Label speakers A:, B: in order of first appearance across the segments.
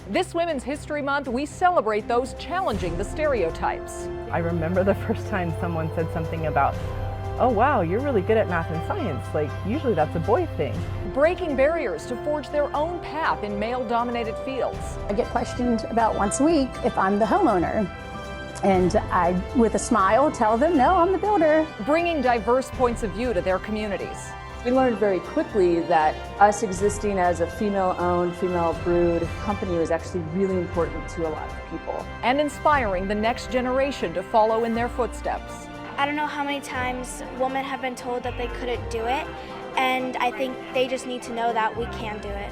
A: This Women's History Month, we celebrate those challenging the stereotypes.
B: I remember the first time someone said something about, oh wow, you're really good at math and science. Like, usually that's a boy thing.
A: Breaking barriers to forge their own path in male-dominated fields.
C: I get questioned about once a week if I'm the homeowner. And I, with a smile, tell them, no, I'm the builder.
A: Bringing diverse points of view to their communities.
D: We learned very quickly that us existing as a female-owned, female-brewed company was actually really important to a lot of people.
A: And inspiring the next generation to follow in their footsteps.
E: I don't know how many times women have been told that they couldn't do it, and I think they just need to know that we can do it.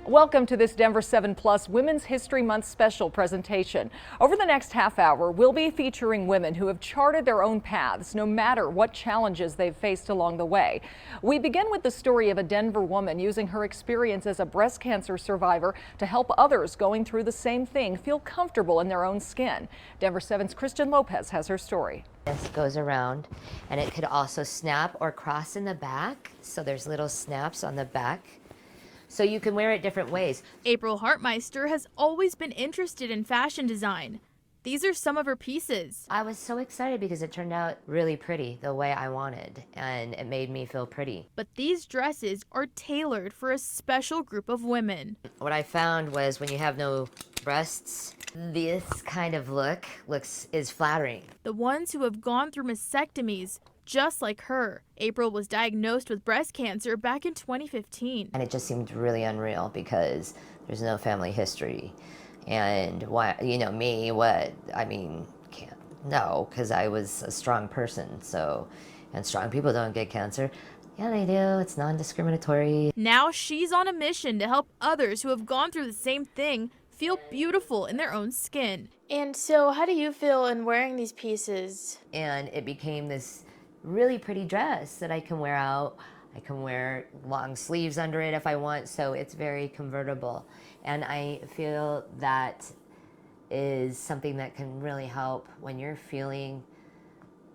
A: Welcome to this Denver7 Plus Women's History Month special presentation. Over the next half hour, we'll be featuring women who have charted their own paths no matter what challenges they've faced along the way. We begin with the story of a Denver woman using her experience as a breast cancer survivor to help others going through the same thing feel comfortable in their own skin. Denver7's Kristen Lopez has her story.
F: This goes around, and it could also snap or cross in the back. So there's little snaps on the back. So you can wear it different ways.
G: April Hartmeister has always been interested in fashion design. These are some of her pieces.
F: I was so excited because it turned out really pretty the way I wanted, and it made me feel pretty.
G: But these dresses are tailored for a special group of women.
F: What I found was when you have no breasts, this kind of look is flattering.
G: The ones who have gone through mastectomies, just like her. April was diagnosed with breast cancer back in 2015.
F: And it just seemed really unreal because there's no family history. And what, can't, no, because I was a strong person. So, and strong people don't get cancer. Yeah, they do. It's non-discriminatory.
G: Now she's on a mission to help others who have gone through the same thing feel beautiful in their own skin.
E: And so how do you feel in wearing these pieces?
F: And it became this really pretty dress that I can wear out. I can wear long sleeves under it if I want, so it's very convertible. And I feel that is something that can really help when you're feeling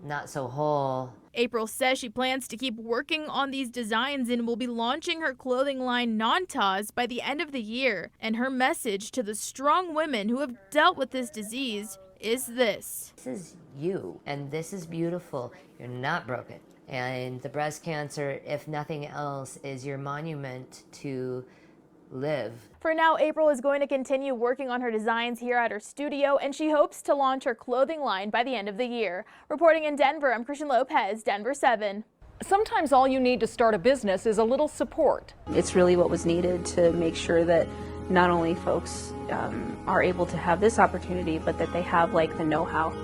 F: not so whole.
G: April says she plans to keep working on these designs and will be launching her clothing line Nantas by the end of the year. And her message to the strong women who have dealt with this disease is this.
F: This is you, and this is beautiful. You're not broken. And the breast cancer, if nothing else, is your monument to live.
G: For now, April is going to continue working on her designs here at her studio, and she hopes to launch her clothing line by the end of the year. Reporting in Denver, I'm Kristen Lopez, Denver7.
A: Sometimes all you need to start a business is a little support.
H: It's really what was needed to make sure that not only folks are able to have this opportunity, but that they have the know-how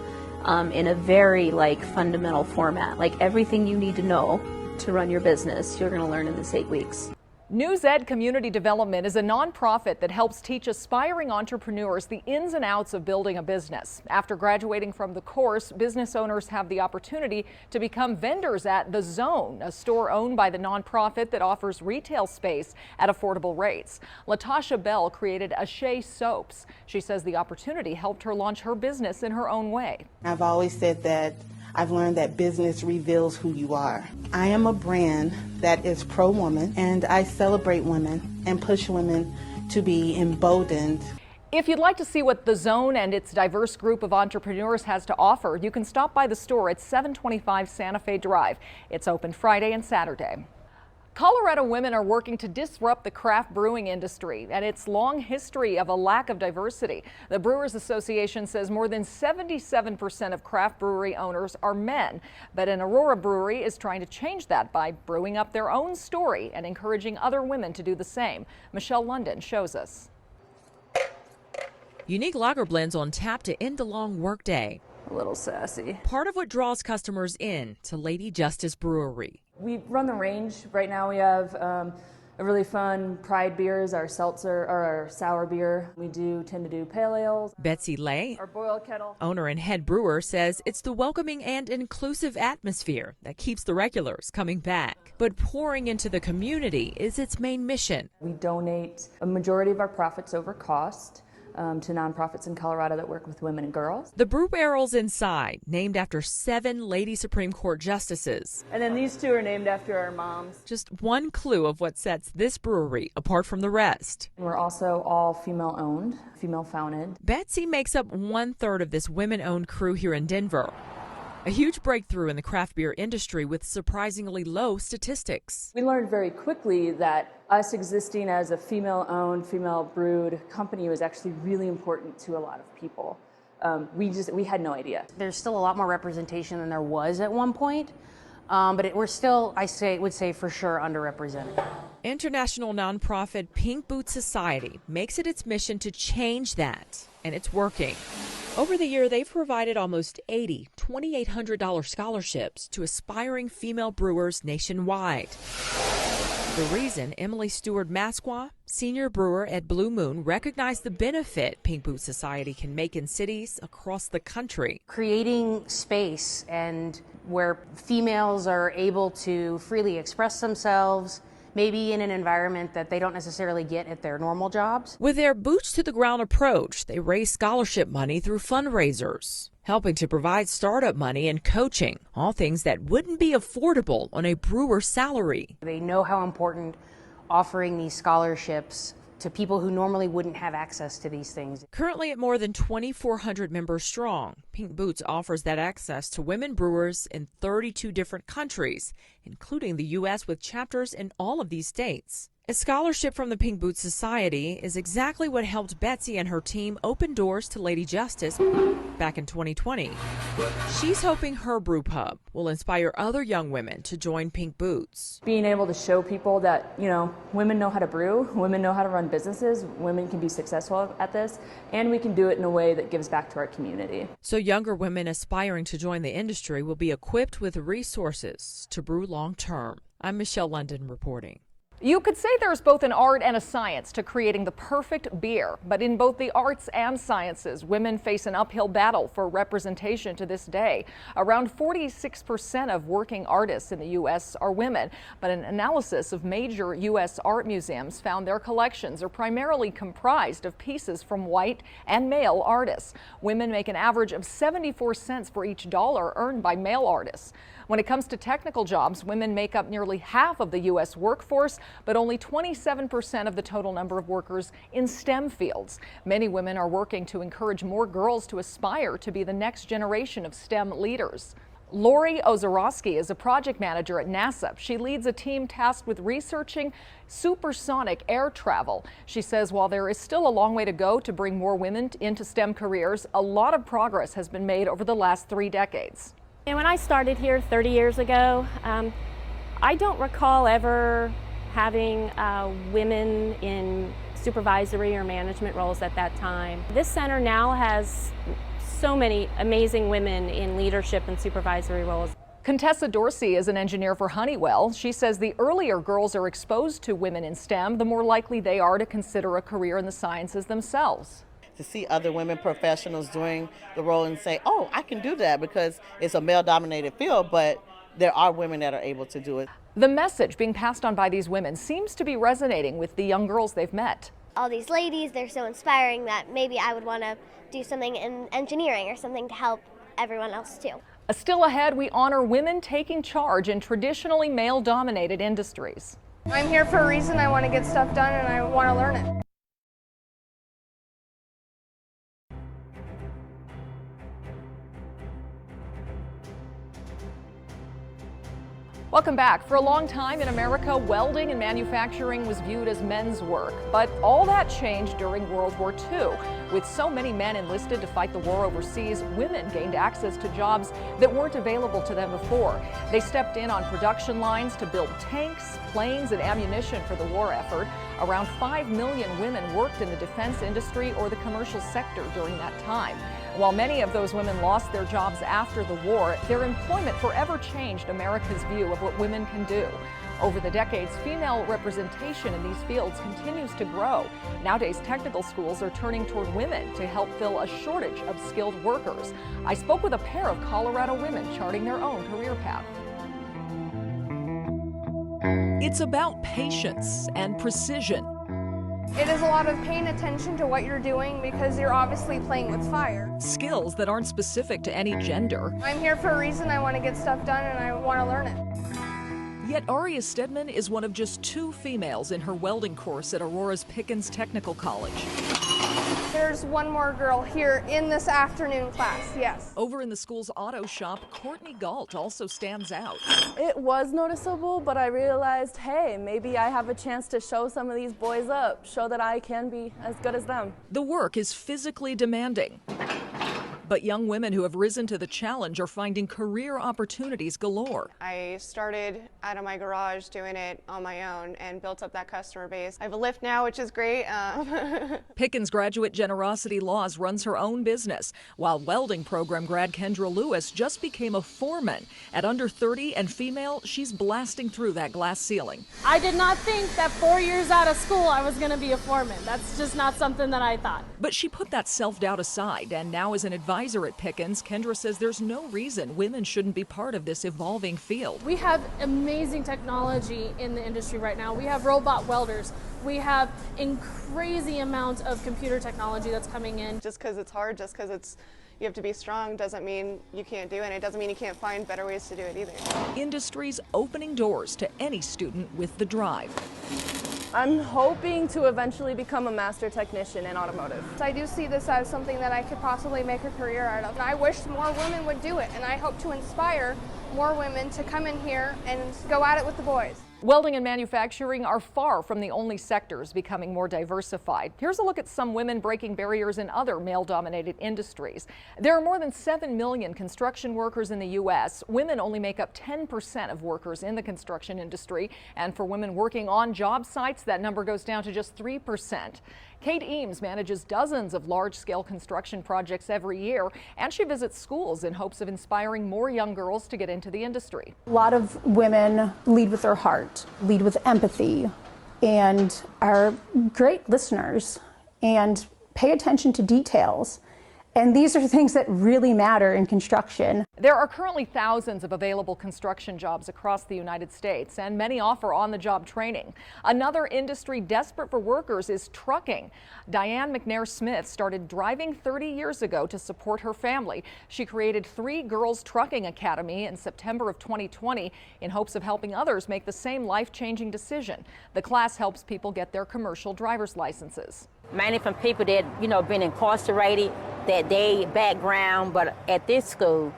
H: in a very fundamental format. Everything you need to know to run your business, you're going to learn in this 8 weeks.
A: News Ed Community Development is a nonprofit that helps teach aspiring entrepreneurs the ins and outs of building a business. After graduating from the course, business owners have the opportunity to become vendors at The Zone, a store owned by the nonprofit that offers retail space at affordable rates. Latasha Bell created Shea Soaps. She says the opportunity helped her launch her business in her own way.
I: I've always said that I've learned that business reveals who you are. I am a brand that is pro-woman, and I celebrate women and push women to be emboldened.
A: If you'd like to see what The Zone and its diverse group of entrepreneurs has to offer, you can stop by the store at 725 Santa Fe Drive. It's open Friday and Saturday. Colorado women are working to disrupt the craft brewing industry and its long history of a lack of diversity. The Brewers Association says more than 77% of craft brewery owners are men, but an Aurora brewery is trying to change that by brewing up their own story and encouraging other women to do the same. Michelle London shows us.
J: Unique lager blends on tap to end a long workday.
H: A little sassy.
J: Part of what draws customers in to Lady Justice Brewery.
D: We run the range. Right now we have a really fun Pride beers, our seltzer or our sour beer. We tend to do pale ales.
J: Betsy Lay,
D: our boiled kettle.
J: owner and head brewer, says it's the welcoming and inclusive atmosphere that keeps the regulars coming back. But pouring into the community is its main mission.
D: We donate a majority of our profits over cost to nonprofits in Colorado that work with women and girls.
J: The brew barrels inside, named after 7 Lady Supreme Court justices.
D: And then these 2 are named after our moms.
J: Just one clue of what sets this brewery apart from the rest.
D: We're also all female-owned, female-founded.
J: Betsy makes up 1/3 of this women-owned crew here in Denver. A huge breakthrough in the craft beer industry with surprisingly low statistics.
D: We learned very quickly that us existing as a female-owned, female-brewed company was actually really important to a lot of people. We had no idea.
K: There's still a lot more representation than there was at one point, but we're still, would say for sure, underrepresented.
J: International nonprofit Pink Boots Society makes it its mission to change that, and it's working. Over the year, they've provided almost 80 $2,800 scholarships to aspiring female brewers nationwide. The reason Emily Stewart-Masqua, senior brewer at Blue Moon, recognized the benefit Pink Boots Society can make in cities across the country.
K: Creating space and where females are able to freely express themselves, maybe in an environment that they don't necessarily get at their normal jobs.
J: With their boots-to-the-ground approach, they raise scholarship money through fundraisers, helping to provide startup money and coaching, all things that wouldn't be affordable on a brewer's salary.
K: They know how important offering these scholarships to people who normally wouldn't have access to these things.
J: Currently at more than 2,400 members strong, Pink Boots offers that access to women brewers in 32 different countries, including the U.S. with chapters in all of these states. A scholarship from the Pink Boots Society is exactly what helped Betsy and her team open doors to Lady Justice back in 2020. She's hoping her brew pub will inspire other young women to join Pink Boots.
D: Being able to show people that, women know how to brew, women know how to run businesses, women can be successful at this, and we can do it in a way that gives back to our community.
J: So younger women aspiring to join the industry will be equipped with resources to brew long term. I'm Michelle London reporting.
A: You could say there's both an art and a science to creating the perfect beer, but in both the arts and sciences, women face an uphill battle for representation to this day. Around 46% of working artists in the U.S. are women, but an analysis of major U.S. art museums found their collections are primarily comprised of pieces from white and male artists. Women make an average of 74 cents for each dollar earned by male artists. When it comes to technical jobs, women make up nearly half of the U.S. workforce, but only 27% of the total number of workers in STEM fields. Many women are working to encourage more girls to aspire to be the next generation of STEM leaders. Lori Ozorowski is a project manager at NASA. She leads a team tasked with researching supersonic air travel. She says while there is still a long way to go to bring more women into STEM careers, a lot of progress has been made over the last 3 decades.
L: And when I started here 30 years ago, I don't recall ever having women in supervisory or management roles at that time. This center now has so many amazing women in leadership and supervisory roles.
A: Contessa Dorsey is an engineer for Honeywell. She says the earlier girls are exposed to women in STEM, the more likely they are to consider a career in the sciences themselves.
M: To see other women professionals doing the role and say, oh, I can do that because it's a male-dominated field, but there are women that are able to do it.
A: The message being passed on by these women seems to be resonating with the young girls they've met.
N: All these ladies, they're so inspiring that maybe I would want to do something in engineering or something to help everyone else too.
A: Still ahead, we honor women taking charge in traditionally male-dominated industries.
O: I'm here for a reason. I want to get stuff done and I want to learn it.
A: Welcome back. For a long time in America, welding and manufacturing was viewed as men's work. But all that changed during World War II. With so many men enlisted to fight the war overseas, women gained access to jobs that weren't available to them before. They stepped in on production lines to build tanks, planes, and ammunition for the war effort. Around 5 million women worked in the defense industry or the commercial sector during that time. While many of those women lost their jobs after the war, their employment forever changed America's view of what women can do. Over the decades, female representation in these fields continues to grow. Nowadays, technical schools are turning toward women to help fill a shortage of skilled workers. I spoke with a pair of Colorado women charting their own career path.
P: It's about patience and precision.
O: It is a lot of paying attention to what you're doing because you're obviously playing with fire.
A: Skills that aren't specific to any gender.
O: I'm here for a reason. I want to get stuff done and I want to learn it.
A: Yet Aria Stedman is one of just 2 females in her welding course at Aurora's Pickens Technical College.
O: There's one more girl here in this afternoon class, yes.
A: Over in the school's auto shop, Courtney Galt also stands out.
P: It was noticeable, but I realized, hey, maybe I have a chance to show some of these boys up, show that I can be as good as them.
A: The work is physically demanding, but young women who have risen to the challenge are finding career opportunities galore.
Q: I started out of my garage doing it on my own and built up that customer base. I have a lift now, which is great.
A: Pickens graduate Generosity Laws runs her own business, while welding program grad Kendra Lewis just became a foreman. At under 30 and female, she's blasting through that glass ceiling.
R: I did not think that 4 years out of school I was going to be a foreman. That's just not something that I thought.
A: But she put that self-doubt aside, and now as an advisor at Pickens, Kendra says there's no reason women shouldn't be part of this evolving field.
R: We have amazing technology in the industry right now. We have robot welders. We have a crazy amount of computer technology that's coming in.
Q: Just because it's hard, just because you have to be strong doesn't mean you can't do it. It doesn't mean you can't find better ways to do it either.
A: Industries opening doors to any student with the drive.
P: I'm hoping to eventually become a master technician in automotive.
O: I do see this as something that I could possibly make a career out of. And I wish more women would do it, and I hope to inspire more women to come in here and go at it with the boys.
A: Welding and manufacturing are far from the only sectors becoming more diversified. Here's a look at some women breaking barriers in other male-dominated industries. There are more than 7 million construction workers in the U.S. Women only make up 10% of workers in the construction industry, and for women working on job sites, that number goes down to just 3%. Kate Eames manages dozens of large-scale construction projects every year, and she visits schools in hopes of inspiring more young girls to get into the industry.
C: A lot of women lead with their heart, lead with empathy, and are great listeners and pay attention to details. And these are things that really matter in construction.
A: There are currently thousands of available construction jobs across the United States, and many offer on-the-job training. Another industry desperate for workers is trucking. Diane McNair Smith started driving 30 years ago to support her family. She created 3 Girls Trucking Academy in September of 2020 in hopes of helping others make the same life-changing decision. The class helps people get their commercial driver's licenses.
S: Mainly from people that, been incarcerated, that they background, but at this school,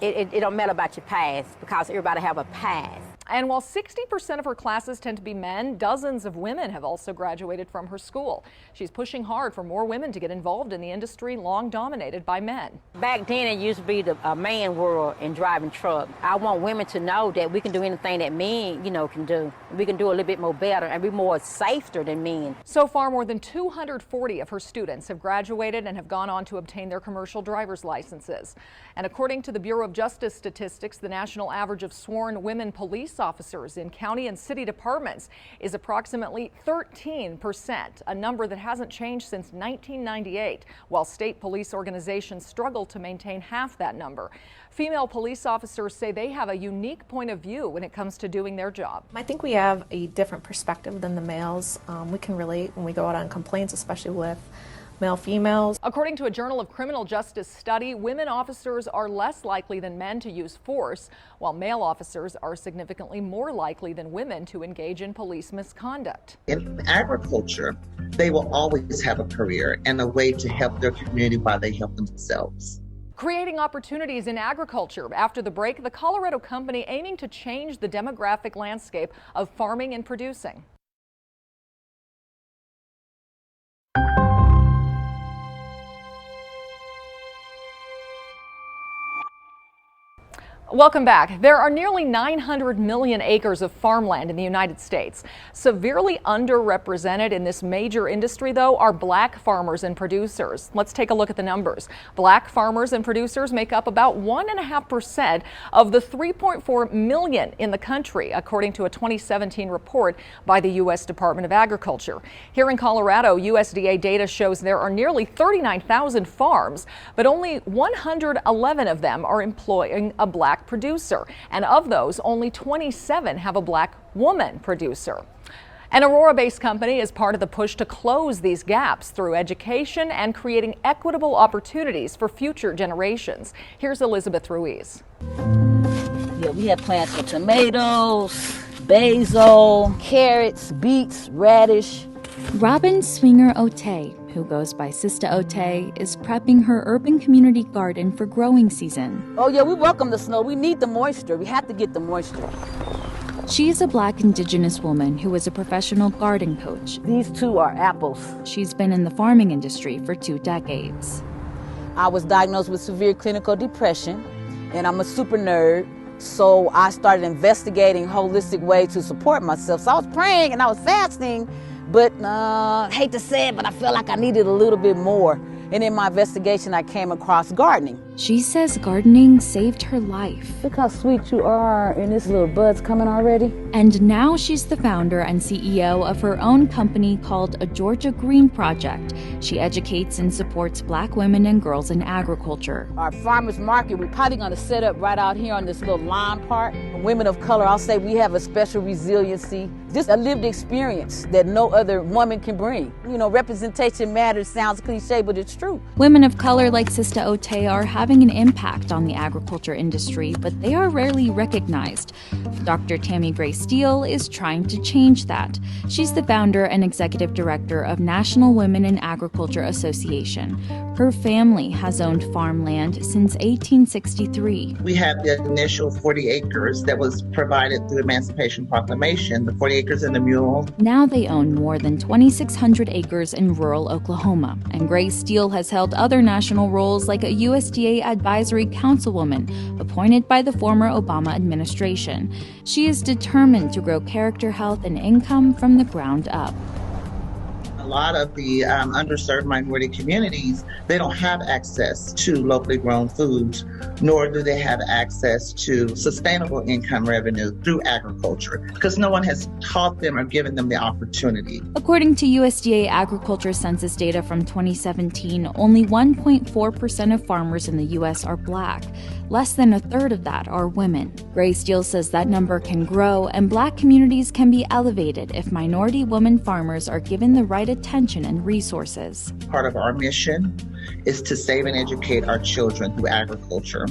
S: it don't matter about your past because everybody have a past.
A: And while 60% of her classes tend to be men, dozens of women have also graduated from her school. She's pushing hard for more women to get involved in the industry long dominated by men.
S: Back then, it used to be a man world in driving truck. I want women to know that we can do anything that men, can do. We can do a little bit more better and be more safer than men.
A: So far, more than 240 of her students have graduated and have gone on to obtain their commercial driver's licenses. And according to the Bureau of Justice statistics, the national average of sworn women police officers in county and city departments is approximately 13%, a number that hasn't changed since 1998, while state police organizations struggle to maintain half that number. Female police officers say they have a unique point of view when it comes to doing their job.
T: I think we have a different perspective than the males. We can relate when we go out on complaints, especially with male-females.
A: According to a Journal of Criminal Justice study, women officers are less likely than men to use force, while male officers are significantly more likely than women to engage in police misconduct.
U: In agriculture, they will always have a career and a way to help their community while they help themselves.
A: Creating opportunities in agriculture. After the break, the Colorado company aiming to change the demographic landscape of farming and producing. Welcome back. There are nearly 900 million acres of farmland in the United States. Severely underrepresented in this major industry, though, are black farmers and producers. Let's take a look at the numbers. Black farmers and producers make up about 1.5% of the 3.4 million in the country, according to a 2017 report by the U.S. Department of Agriculture. Here in Colorado, USDA data shows there are nearly 39,000 farms, but only 111 of them are employing a black producer, and of those, only 27 have a black woman producer. An Aurora-based company is part of the push to close these gaps through education and creating equitable opportunities for future generations. Here's Elizabeth Ruiz.
B: Yeah, we have plants for tomatoes, basil, carrots, beets, radish.
V: Robin Swinger Otey, who goes by Sista Otey, is prepping her urban community garden for growing season.
B: Oh yeah, we welcome the snow. We need the moisture. We have to get the moisture.
V: She is a Black Indigenous woman who is a professional garden coach.
B: These two are apples.
V: She's been in the farming industry for 2 decades.
B: I was diagnosed with severe clinical depression, and I'm a super nerd. So I started investigating holistic ways to support myself. So I was praying and I was fasting, but I hate to say it, but I felt like I needed a little bit more. And in my investigation, I came across gardening.
V: She says gardening saved her life.
B: Look how sweet you are, and this little bud's coming already.
V: And now she's the founder and CEO of her own company called A Georgia Green Project. She educates and supports Black women and girls in agriculture.
B: Our farmers market, we're probably going to set up right out here on this little lawn part. Women of color, I'll say we have a special resiliency, just a lived experience that no other woman can bring. You know, representation matters, sounds cliche, but it's true.
V: Women of color like Sista Otey are having an impact on the agriculture industry, but they are rarely recognized. Dr. Tammy Gray Steele is trying to change that. She's the founder and executive director of National Women in Agriculture Association. Her family has owned farmland since 1863.
U: We have the initial 40 acres that was provided through Emancipation Proclamation, the 40 acres in the mule.
V: Now they own more than 2,600 acres in rural Oklahoma, and Gray Steele has held other national roles like a USDA advisory councilwoman appointed by the former Obama administration. She is determined to grow character, health, and income from the ground up.
U: A lot of the underserved minority communities, they don't have access to locally grown foods, nor do they have access to sustainable income revenue through agriculture, because no one has taught them or given them the opportunity.
V: According to USDA agriculture census data from 2017, only 1.4% of farmers in the U.S. are Black. Less than a third of that are women. Gray Steele says that number can grow, and Black communities can be elevated if minority women farmers are given the right attention and resources.
U: Part of our mission is to save and educate our children through agriculture,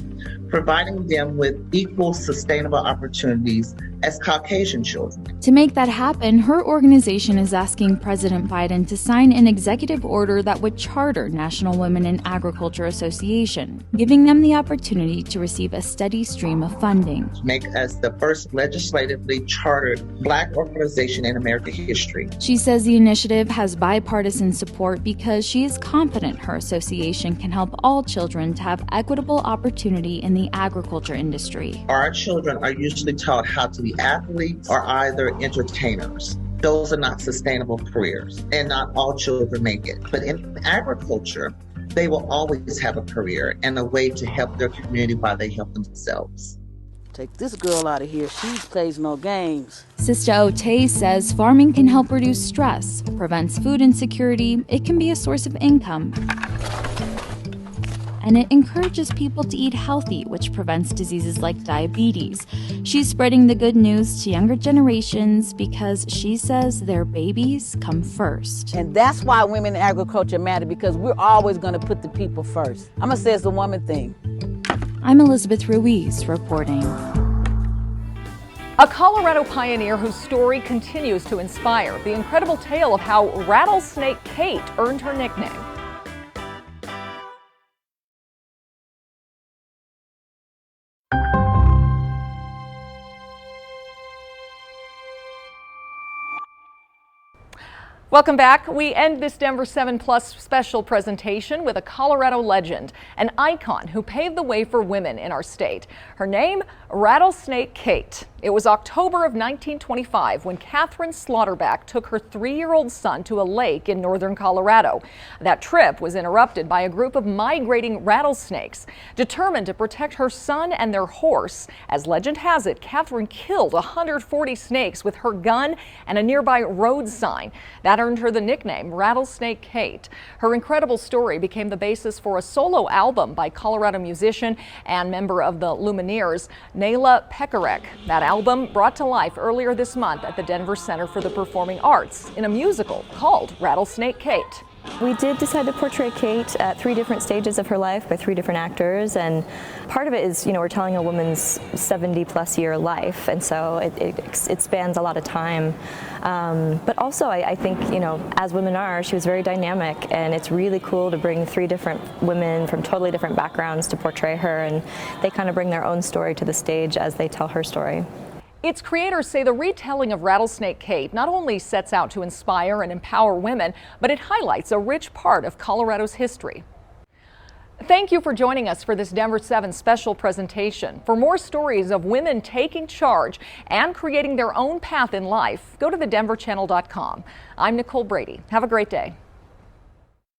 U: providing them with equal sustainable opportunities as Caucasian children.
V: To make that happen, her organization is asking President Biden to sign an executive order that would charter National Women in Agriculture Association, giving them the opportunity to receive a steady stream of funding.
U: Make us the first legislatively chartered Black organization in American history.
V: She says the initiative has bipartisan support because she is confident her association can help all children to have equitable opportunity in the agriculture industry.
U: Our children are usually taught how to be athletes or either entertainers. Those are not sustainable careers, and not all children make it. But in agriculture, they will always have a career and a way to help their community while they help themselves.
B: Take this girl out of here. She plays no games.
V: Sista Otey says farming can help reduce stress, prevents food insecurity, it can be a source of income, and it encourages people to eat healthy, which prevents diseases like diabetes. She's spreading the good news to younger generations because she says their babies come first.
B: And that's why women in agriculture matter, because we're always going to put the people first. I'm going to say it's a woman thing.
V: I'm Elizabeth Ruiz reporting.
A: A Colorado pioneer whose story continues to inspire. The incredible tale of how Rattlesnake Kate earned her nickname. Welcome back. We end this Denver7 Plus special presentation with a Colorado legend, an icon who paved the way for women in our state. Her name, Rattlesnake Kate. It was October of 1925 when Catherine Slaughterback took her 3-year-old son to a lake in northern Colorado. That trip was interrupted by a group of migrating rattlesnakes. Determined to protect her son and their horse, as legend has it, Catherine killed 140 snakes with her gun and a nearby road sign. That That earned her the nickname Rattlesnake Kate. Her incredible story became the basis for a solo album by Colorado musician and member of the Lumineers, Nayla Pekarek. That album brought to life earlier this month at the Denver Center for the Performing Arts in a musical called Rattlesnake Kate.
E: We did decide to portray Kate at 3 different stages of her life by 3 different actors, and part of it is, we're telling a woman's 70-plus year life, and so it spans a lot of time. But also, I think, as women are, she was very dynamic, and it's really cool to bring 3 different women from totally different backgrounds to portray her, and they kind of bring their own story to the stage as they tell her story.
A: Its creators say the retelling of Rattlesnake Kate not only sets out to inspire and empower women, but it highlights a rich part of Colorado's history. Thank you for joining us for this Denver7 special presentation. For more stories of women taking charge and creating their own path in life, go to thedenverchannel.com. I'm Nicole Brady. Have a great day.